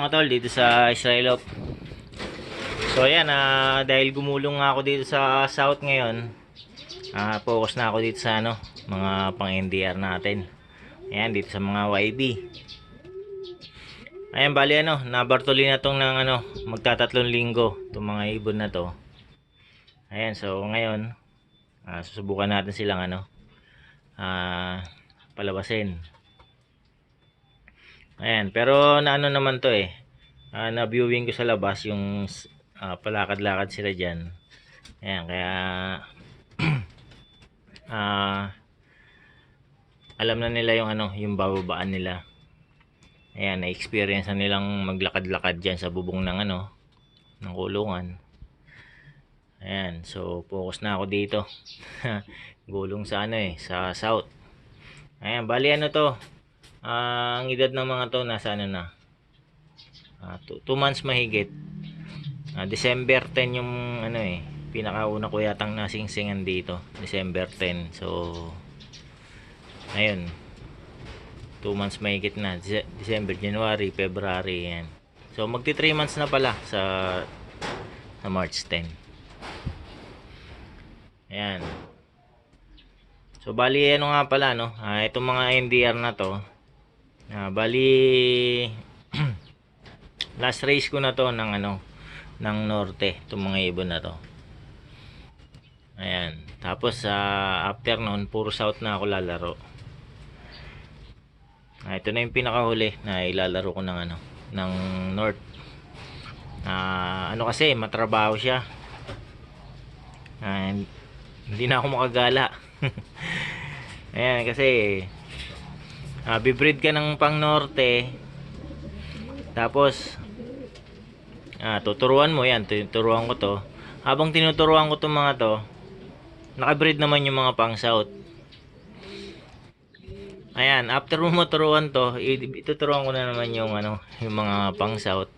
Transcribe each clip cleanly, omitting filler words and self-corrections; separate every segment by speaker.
Speaker 1: mga tol dito sa Israelop. So ayan, dahil gumulong nga ako dito sa South ngayon, focus na ako dito sa mga pang NDR natin. Ayan, dito sa mga YB. Ayan, bali nabartuli na tong ng magtatatlong linggo itong mga ibon na to. Ayan, so ngayon susubukan natin silang palabasin. Ayan, pero naman to na viewing ko sa labas yung palakad-lakad sila dyan. Ayan, kaya alam na nila yung yung bababaan nila. Ayan, na-experience na nilang maglakad-lakad dyan sa bubong ng ng kulungan. Ayan, so focus na ako dito. Gulong sa sa South. Ayan, bali to. Ang edad ng mga to nasa na 2 months mahigit. December 10 yung pinakauna ko yatang nasingsingan dito, December 10. So ayun, 2 months mahigit na, December, January, February, yan. So magti 3 months na pala sa March 10. Ayan. So bali nga pala itong mga NDR na to, bali last race ko na to ng ng norte, itong mga ibon na to. Ayan, tapos after noon puro south na ako lalaro. Ito na yung pinakahuli na ilalaro ko ng ng north. Kasi matrabaho siya, hindi na ako makagala. Ayan, kasi bibreed ka ng pang norte, tapos tuturuan mo yan. Tuturuan ko to. Habang tinuturuan ko itong mga to, nakabreed naman yung mga pang south. Ayan, after mo maturuan to, ituturuan ko na naman yung yung mga pang south.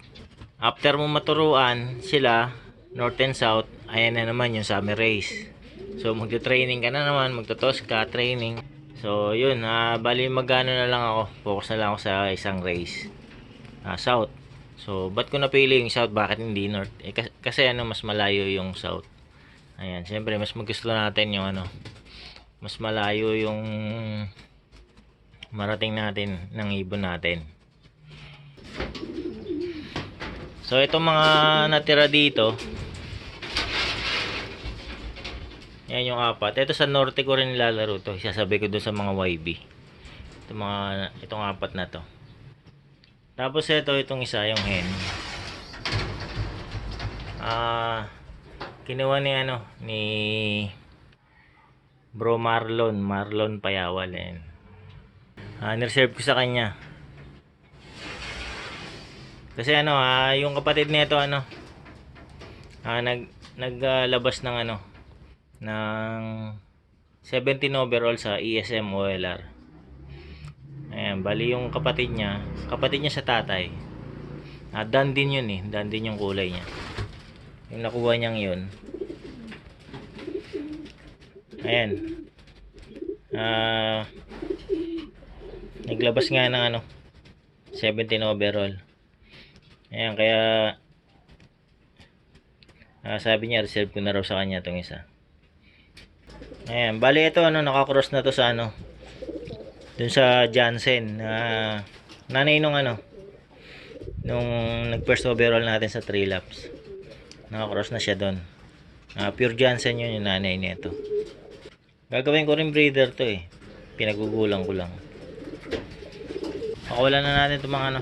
Speaker 1: After mo maturuan sila north and south, ayan na naman yung summer race. So magte-training ka na naman, magtotos ka, training. So yun, bali magano na lang ako, focus na lang ako sa isang race, south. So ba't ko napili yung south, bakit hindi north? Kasi mas malayo yung south. Ayan, siyempre mas magusto natin yung mas malayo yung marating natin ng ibon natin. So itong mga natira dito, yan yung apat. Ito sa norte ko rin nilalaro to. Isasabi ko doon sa mga YB. Itong apat na to. Tapos itong isa, yung hen. Kinuha ni Bro Marlon Payawal. Nireserve ko sa kanya. Kasi yung kapatid nito naglabas ng ng 17 overall sa ESM OLR. Ayan, bali yung kapatid niya sa tatay. Dan din yun dan din yung kulay niya. Yung nakuha niyang yun. Ayan. Naglabas nga ng 17 overall. Ayan, kaya sabi niya reserve ko na raw sa kanya itong isa. Ayan, bali ito nakakross na to sa dun sa Jansen, nanay nung nung nag first overall natin sa 3 laps. Nakakross na siya doon. Pure Jansen yun yung nanay nito. Gagawin ko rin breeder to pinagugulang ko lang. Pakawalan na natin itong mga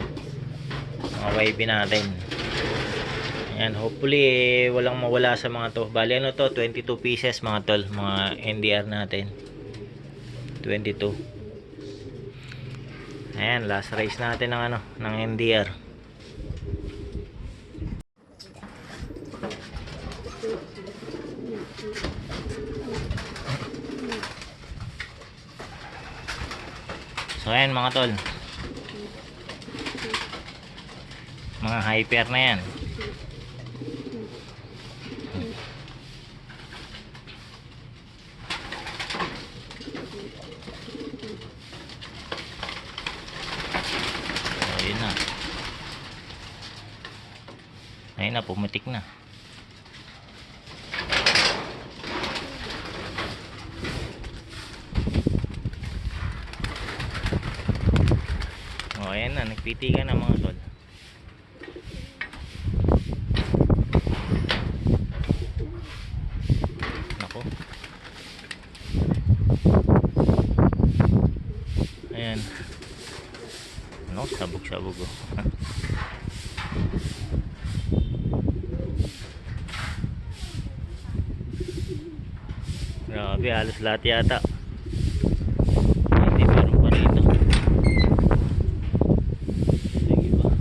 Speaker 1: mga YB natin. Ayan, hopefully walang mawala sa mga to. Bali to, 22 pieces mga tol, mga NDR natin. 22. Ayan, last race natin ng ng NDR. So ayan mga tol, mga hyper na yan. So yun na. Ayun na, pumitik na. O, ayan na, nagpitigan na mga tol. Naku. Ayan. Ano, sabog-sabog oh. Grabe, halos lahat yata. Hindi, meron pa rito. Sige ba?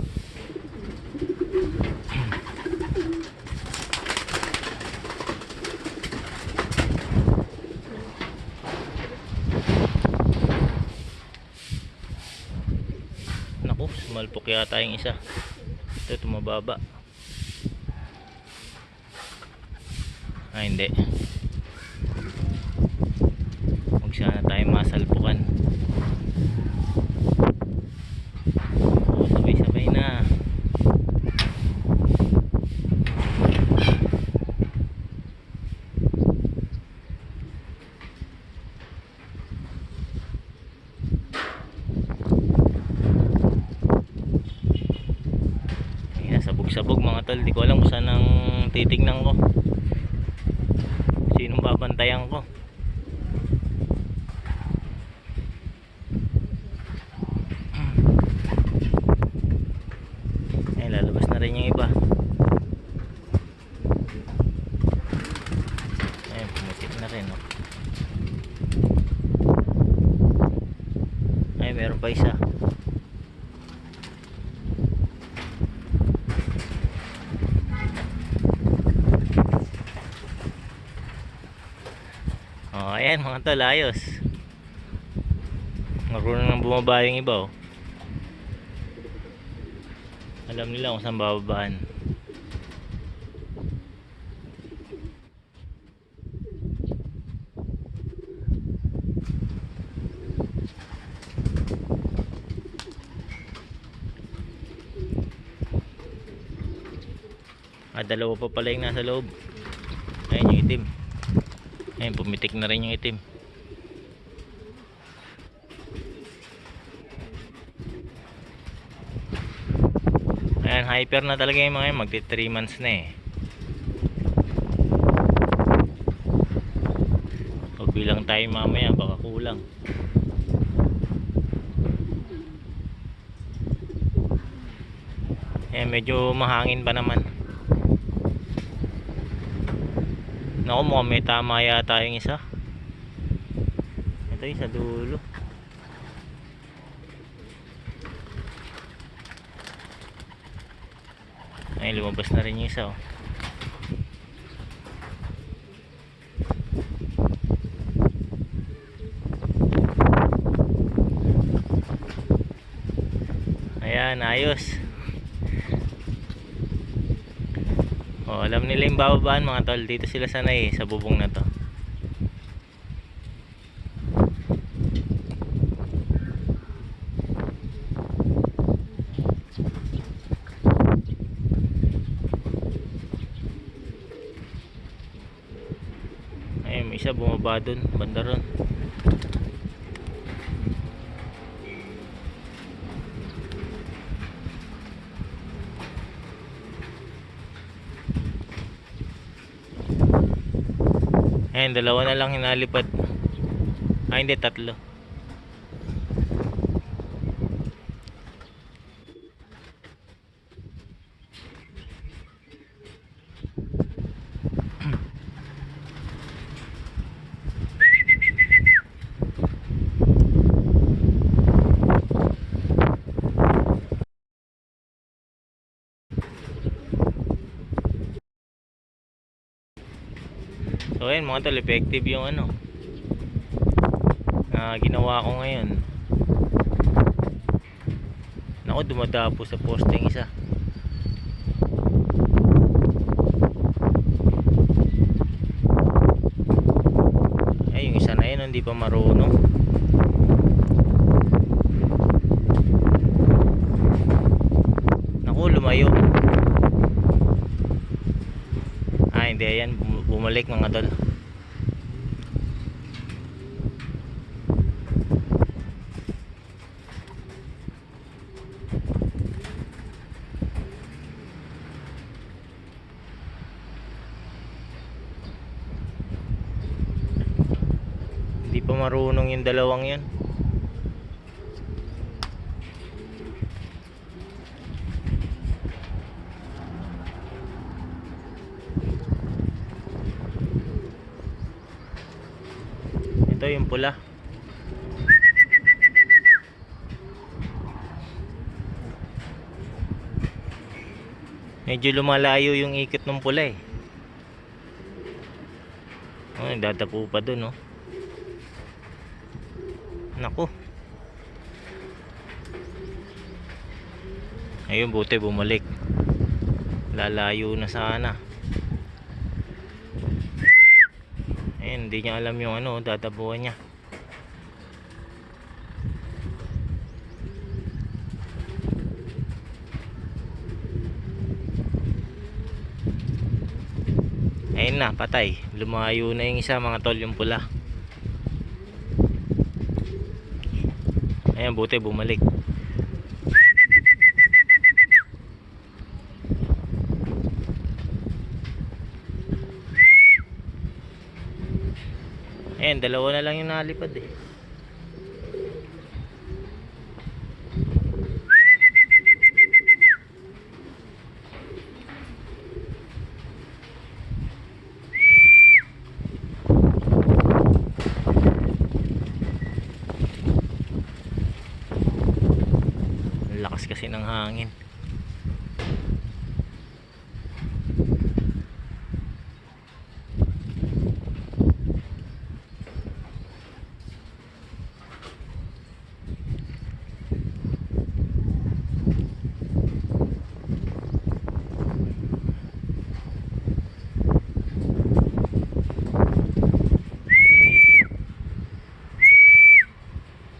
Speaker 1: Naku, sumalpok yata yung isa. Ito, tumababa. Ah, hindi. Huwag sana tayo masalpukan. O, sabay-sabay na. Ay, sabog-sabog mga tol. Di ko alam kung saan ang titignan ko. Sinong babantayan ko. Ay, lalabas na rin yung iba. Ay, pumutik na rin oh. Ay, meron pa isa. Oh, ayan mga tol, ayos. Marunong nang bumaba yung iba oh. Alam nila kung saan bababaan. Ah, dalawa pa pala yung nasa loob. Ayun yung itim. Ayun, pumitik na rin yung itim. Ayan, hyper na talaga yung mga yun. Magti 3 months na eh. O bilang tayo mamaya, baka kulang. Ayan, medyo mahangin pa naman. Naku, mukhang may tama yata yung isa. Ito yung sa dulo. Ay, lumabas na rin yung isa oh. Ayan, ayos. Oh, alam nila yung bababaan mga tol. Dito sila sanay sa bubong na to. Ayun, may isa bumaba dun, banda ron. Ayun, dalawa na lang hinalipad. Ay, hindi, tatlo. So ayun mga tol, effective yung ano ginawa ko ngayon. Naku, dumadapo sa posting isa. Ay, yung isa na yun hindi pa marunong. Naku, lumayo. hindi, ayan, bumalik mga tol. Hindi pa marunong yung dalawang yan. Ito yung pula. Medyo lumalayo yung ikot ng pula eh. Oh, dadapo pa dun, oh. Naku. Ayun, buti bumalik. Lalayo na sana. Ayun, hindi niya alam yung ano, dadapuan niya. Ayun na, patay. Lumayo na yung isa mga tol, yung pula. Ayan, buti bumalik. Ayan, dalawa na lang yung nalipad eh. Lakas kasi ng hangin.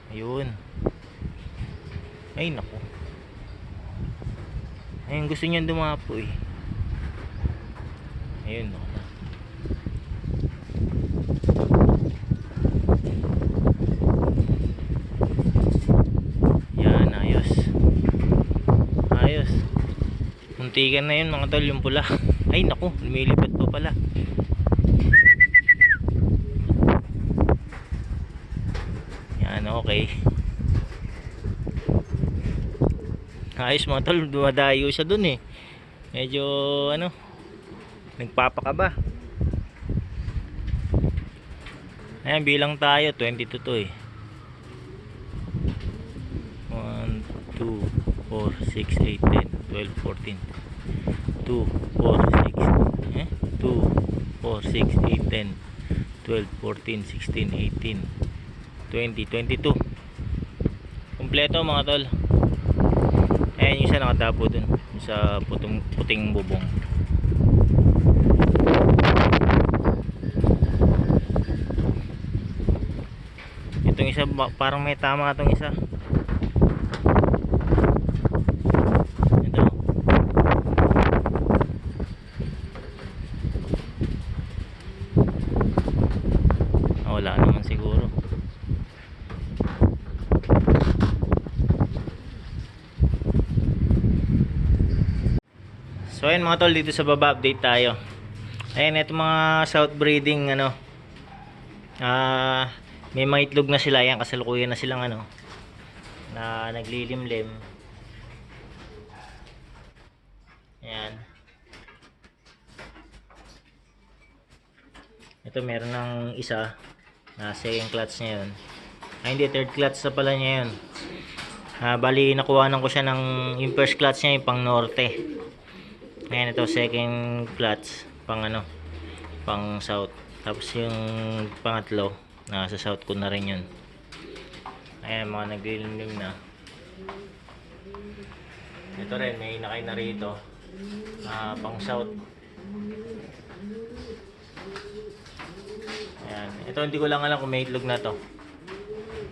Speaker 1: Ayun. Ay naku. Ayun, gusto niyan dumapo eh. Ayun, no. Yan, ayos. Ayos. Muntikan na yun mga tol, yung pula. Ay naku, lumilipad pa pala. Yan, okay. Ayos mga tol, dumadayo siya dun eh. Medyo ano, nagpapakaba. Ayan, bilang tayo, 22 to eh. 1, 2, 4, 6, 8, 10, 12, 14. 2, 4, 6, 2, 4, 6, 8, 10, 12, 14, 16, 18, 20, 22. Kompleto mga tol. Ayan yung isa nakatapo dun sa puting bubong. Itong isa parang may tama itong isa. Ito. Wala naman siguro. So ayun mga tol, dito sa baba update tayo. Ayun, ito mga south breeding ano. May mga itlog na sila, yan kasalukuyan na silang ano na naglilimlim. Ayan. Ito meron ng isa na second clutch niya yun. Ay hindi, third clutch na pala niya yun. Bali nakuhanan ko siya ng yung first clutch niya yung pang norte. Ayan, ito second clutch pang ano, pang south. Tapos yung pangatlo nasa south ko na rin yun. Ayan, mga naglilimlim na. Ito rin, may nakay na rito, pang south. Ayan, ito hindi ko lang alam kung may itlog na to,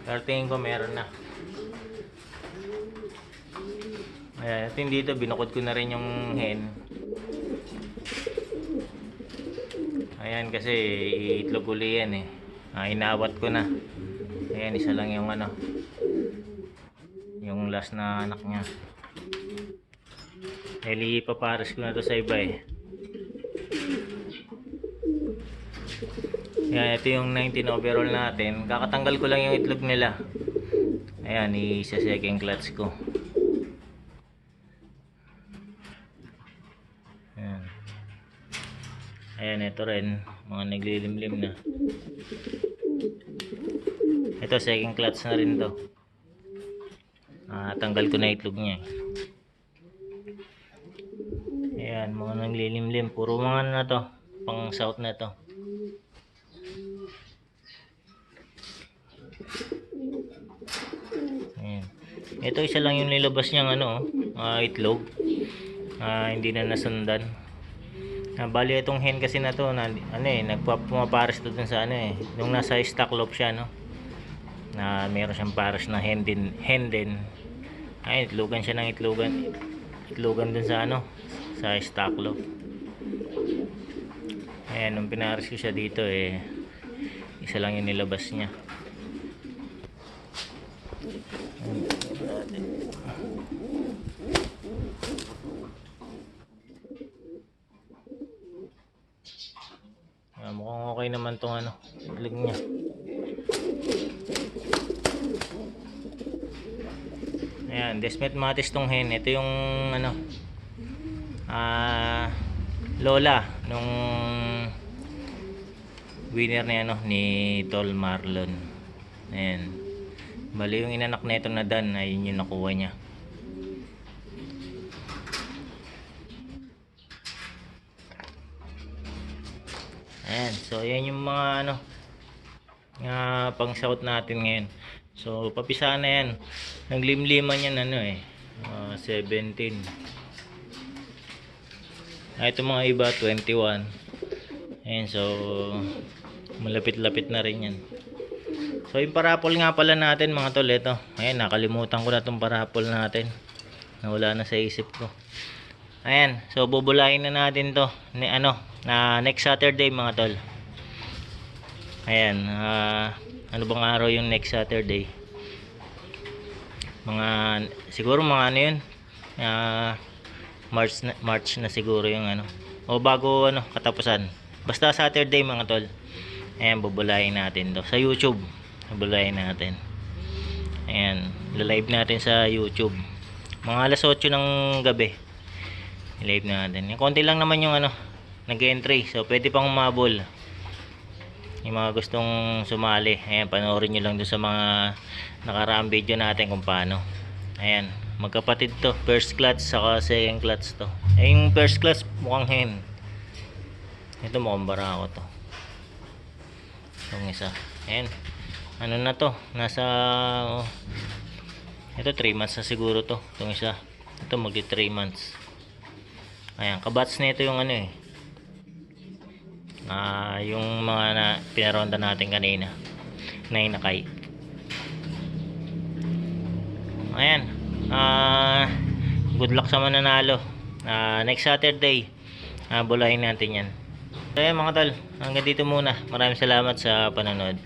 Speaker 1: pero tingin ko meron na. Ayan, ito yung dito, binukod ko na rin yung hen. Ayan kasi iitlog uli yan eh. Inawat ko na. Ayan, isa lang yung ano, yung last na anak niya. Dahil ipapares ko na to sa iba eh. Ayan, ito yung 19 overall natin. Kakatanggal ko lang yung itlog nila. Ayan, isa second clutch ko. Ayan. Ayan, ito rin. Mga naglilimlim na. Ito, second clutch na rin to. Tanggal ko na itlog niya. Ayan, mga naglilimlim. Puro mga ano na to. Pang south na to. Ayan. Ito isa lang yung nilabas niyang ano, itlog. Hindi na nasundan. Bali itong hen kasi na to, nagpumapares to dun sa ano eh. Nung nasa stock loop siya, no. Na meron siyang pares na hen din. Ay, itlogan siya ng itlogan dun sa ano, sa stock loop. Ayan, nung pinares ko siya dito eh, isa lang yung nilabas niya. Mukhang okay naman tong ano, itlog niya. Ayan, Desmet Matis tong hen. Ito yung ano, lola nung winner ni ano, ni Tol Marlon. Ayan. Bali yung inanak na ito na Dan, ayun yung nakuha niya. Ayan, so ayan yung mga ano, pang south natin ngayon. So papisa na yan. Naglimliman yan ano eh, 17. Ito mga iba 21. Ayan, so malapit-lapit na rin yan. So yung parapol nga pala natin mga tol, ito. Ayan, nakalimutan ko na itong parapol natin. Nawala na sa isip ko. Ayan, so bubulahin na natin to na next Saturday mga tol. Ayan, ano bang araw yung next Saturday? Siguro mga ano yun, March na siguro yung ano, o bago ano, katapusan. Basta Saturday mga tol. Ayan, bubulahin natin to sa YouTube. Bubulahin natin. Ayan, live natin sa YouTube mga alas 8 ng gabi. I-live natin. Yung konti lang naman yung ano, nag-entry. So pwede pang humabol. Yung mga gustong sumali, ayan, panoorin nyo lang doon sa mga nakaraang video natin kung paano. Ayan, magkapatid to. First clutch saka second clutch to. Yung first clutch mukhang hen. Ito mukhang barako to. Itong isa. Ayan. Ano na to? Nasa ito 3 months na siguro to. Itong isa. Ito magli 3 months. Ayan, kabats na ito yung ano eh. Yung mga pinaronda natin kanina na inakay. Ayan, good luck sa mananalo. Next Saturday bulahin natin yan. So ayan mga tol, hanggang dito muna. Maraming salamat sa panonood.